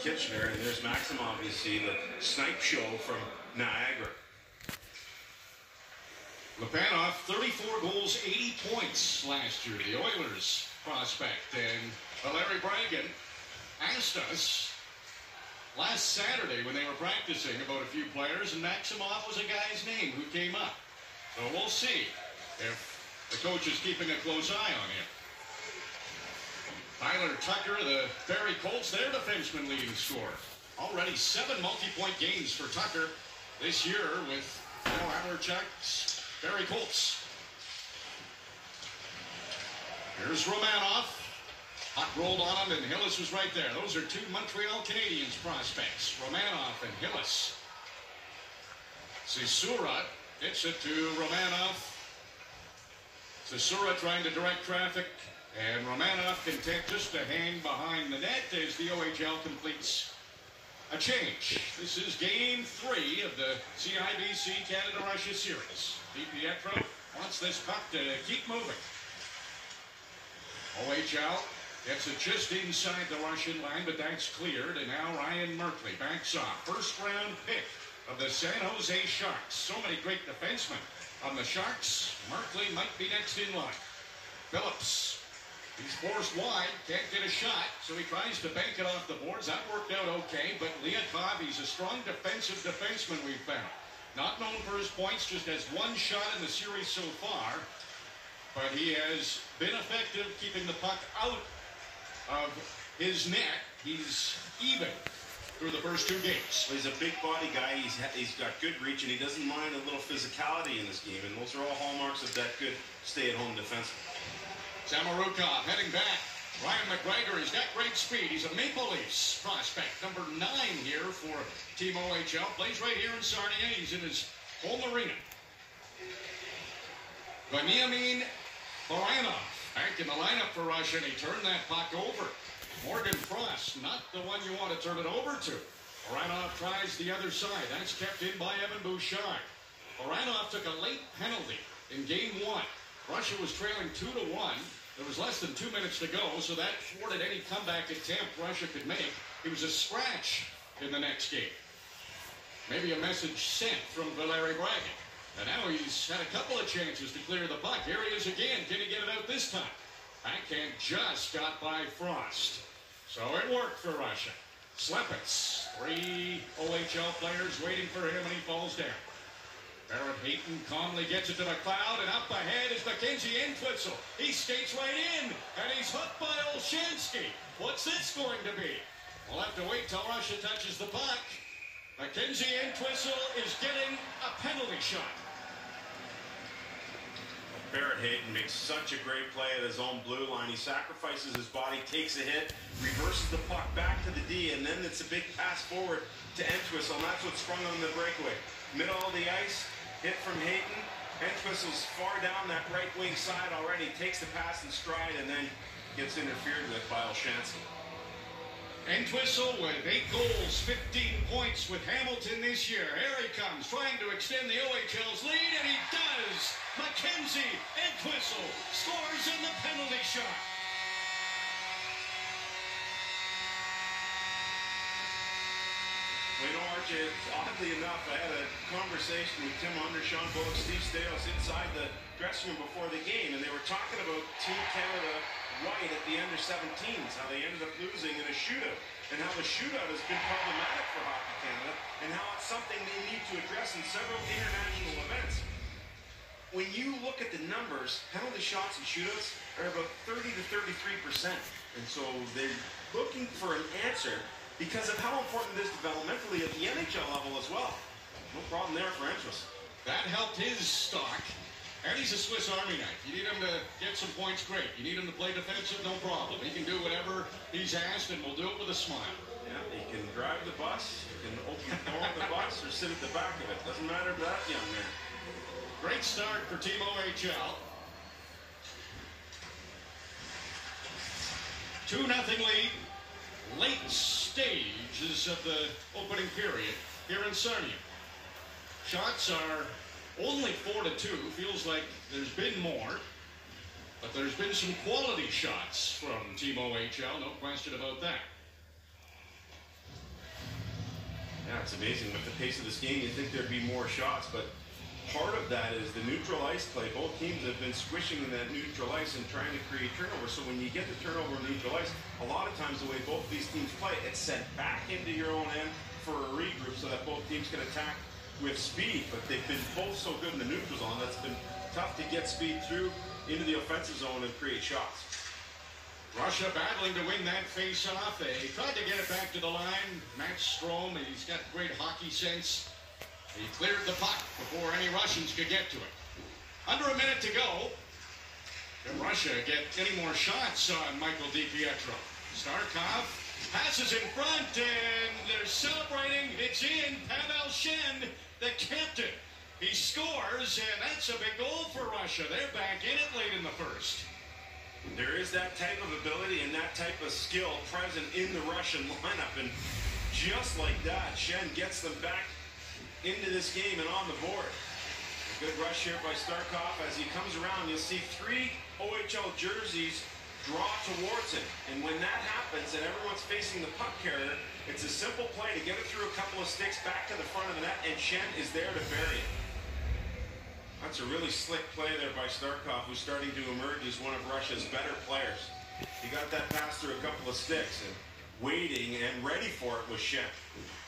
Kitchener, and there's Maximov, you see the snipe show from Niagara. Lepanov, 34 goals, 80 points last year. The Oilers prospect. And Larry Brannigan asked us last Saturday when they were practicing about a few players, and Maximov was a guy's name who came up. So we'll see if the coach is keeping a close eye on him. Tyler Tucker, the Barrie Colts, their defenseman leading scorer. Already 7 multi-point games for Tucker this year with Hawerchuk's Barrie Colts. Here's Romanov. Puck rolled on him, and Hillis was right there. Those are 2 Montreal Canadiens prospects, Romanov and Hillis. Sisura gets it to Romanov. Sisura trying to direct traffic, and Romanov content just to hang behind the net as the OHL completes a change. This is game 3 of the CIBC Canada-Russia series. DiPietro wants this puck to keep moving. OHL gets it just inside the Russian line, but that's cleared, and now Ryan Merkley backs off. First-round pick of the San Jose Sharks. So many great defensemen on the Sharks. Merkley might be next in line. Phillips, he's forced wide, can't get a shot, so he tries to bank it off the boards. That worked out okay, but Liakov, he's a strong defensive defenseman we've found. Not known for his points, just has 1 shot in the series so far, but he has been effective keeping the puck out of his net. He's even through the first 2 games. Well, he's a big body guy. He's got good reach, and he doesn't mind a little physicality in this game, and those are all hallmarks of that good stay-at-home defense. Samorukov heading back. Ryan McGregor, he's got great speed. He's a Maple Leafs prospect, number 9 here for Team OHL. Plays right here in Sarnia. He's in his home arena. Veniamin Baranov back in the lineup for Russia, and he turned that puck over. Morgan Frost, not the one you want to turn it over to. Baranov tries the other side. That's kept in by Evan Bouchard. Baranov took a late penalty in game 1. Russia was trailing 2-1. There was less than 2 minutes to go, so that thwarted any comeback attempt Russia could make. He was a scratch in the next game. Maybe a message sent from Valeri Bragin. And now he's had a couple of chances to clear the puck. Here he is again. Can he get it out this time? Backhand just got by Frost. So it worked for Russia. Slepets, 3 OHL players waiting for him, and he falls down. Barrett Hayton calmly gets it to McLeod, and up ahead is Mackenzie Entwistle. He skates right in, and he's hooked by Olshansky. What's this going to be? We'll have to wait till Russia touches the puck. Mackenzie Entwistle is getting a penalty shot. Barrett Hayton makes such a great play at his own blue line. He sacrifices his body, takes a hit, reverses the puck back to the D, and then it's a big pass forward to Entwistle, and that's what sprung on the breakaway. Middle of the ice, hit from Hayton. Entwistle's far down that right wing side already, takes the pass in stride, and then gets interfered with by Olshansky. Entwistle with 8 goals, 15 points with Hamilton this year. Here he comes, trying to extend the OHL's lead, and he does! Mackenzie Entwistle scores in the penalty shot. Well, you know, Archie, oddly enough, I had a conversation with Tim Undershawn, both Steve Staios inside the dressing room before the game, and they were talking about Team Canada White at the under-17s, how they ended up losing in a shootout, and how the shootout has been problematic for Hockey Canada, and how it's something they need to address in several international events. When you look at the numbers, penalty shots and shootouts are about 30 to 33%, and so they're looking for an answer because of how important it is developmentally at the NHL level as well. No problem there for Entwistle. That helped his stock. And he's a Swiss Army knife. You need him to get some points, great. You need him to play defensive, no problem. He can do whatever he's asked, and we'll do it with a smile. Yeah, he can drive the bus, he can open the door of the bus, or sit at the back of it. Doesn't matter to that young man. Great start for Team OHL. 2-0 lead. Late stages of the opening period here in Sarnia. Shots are only 4-2. Feels like there's been more, but there's been some quality shots from Team OHL. No question about that. Yeah, it's amazing with the pace of this game. You'd think there'd be more shots, but part of that is the neutral ice play. Both teams have been squishing in that neutral ice and trying to create turnover. So when you get the turnover in neutral ice, a lot of times the way both these teams play, it's sent back into your own end for a regroup so that both teams can attack with speed. But they've been both so good in the neutral zone that's been tough to get speed through into the offensive zone and create shots. Russia battling to win that face-off. They tried to get it back to the line. Matt Strome, he's got great hockey sense. He cleared the puck before any Russians could get to it. Under a minute to go. Can Russia get any more shots on Michael DiPietro? Starkov passes in front, and they're celebrating. It's in. Pavel Shen, the captain. He scores, and that's a big goal for Russia. They're back in it late in the first. There is that type of ability and that type of skill present in the Russian lineup. And just like that, Shen gets them back into this game and on the board. A good rush here by Starkov. As he comes around, you'll see 3 OHL jerseys draw towards him. And when that happens and everyone's facing the puck carrier, it's a simple play to get it through a couple of sticks back to the front of the net, and Shen is there to bury it. That's a really slick play there by Starkov, who's starting to emerge as one of Russia's better players. He got that pass through a couple of sticks, and waiting and ready for it was Shen.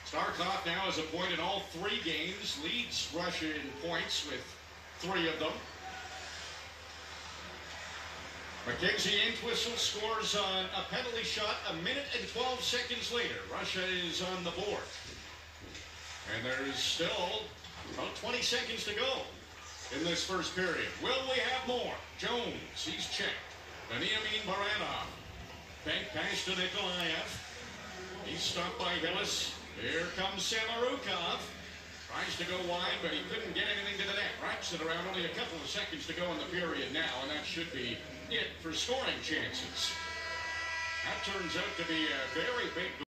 Starkov now has a point in all 3 games, leads Russia in points with 3 of them. Mackenzie Entwistle scores on a penalty shot a minute and 12 seconds later. Russia is on the board. And there's still about 20 seconds to go in this first period. Will we have more? Jones, he's checked. Veniamin Baranov. Bank pass to Nikolaev. He's stopped by Hillis. Here comes Samorukov. Tries to go wide, but he couldn't get anything to the net. Wraps it around. Only a couple of seconds to go in the period now, and that should be it for scoring chances. That turns out to be a very big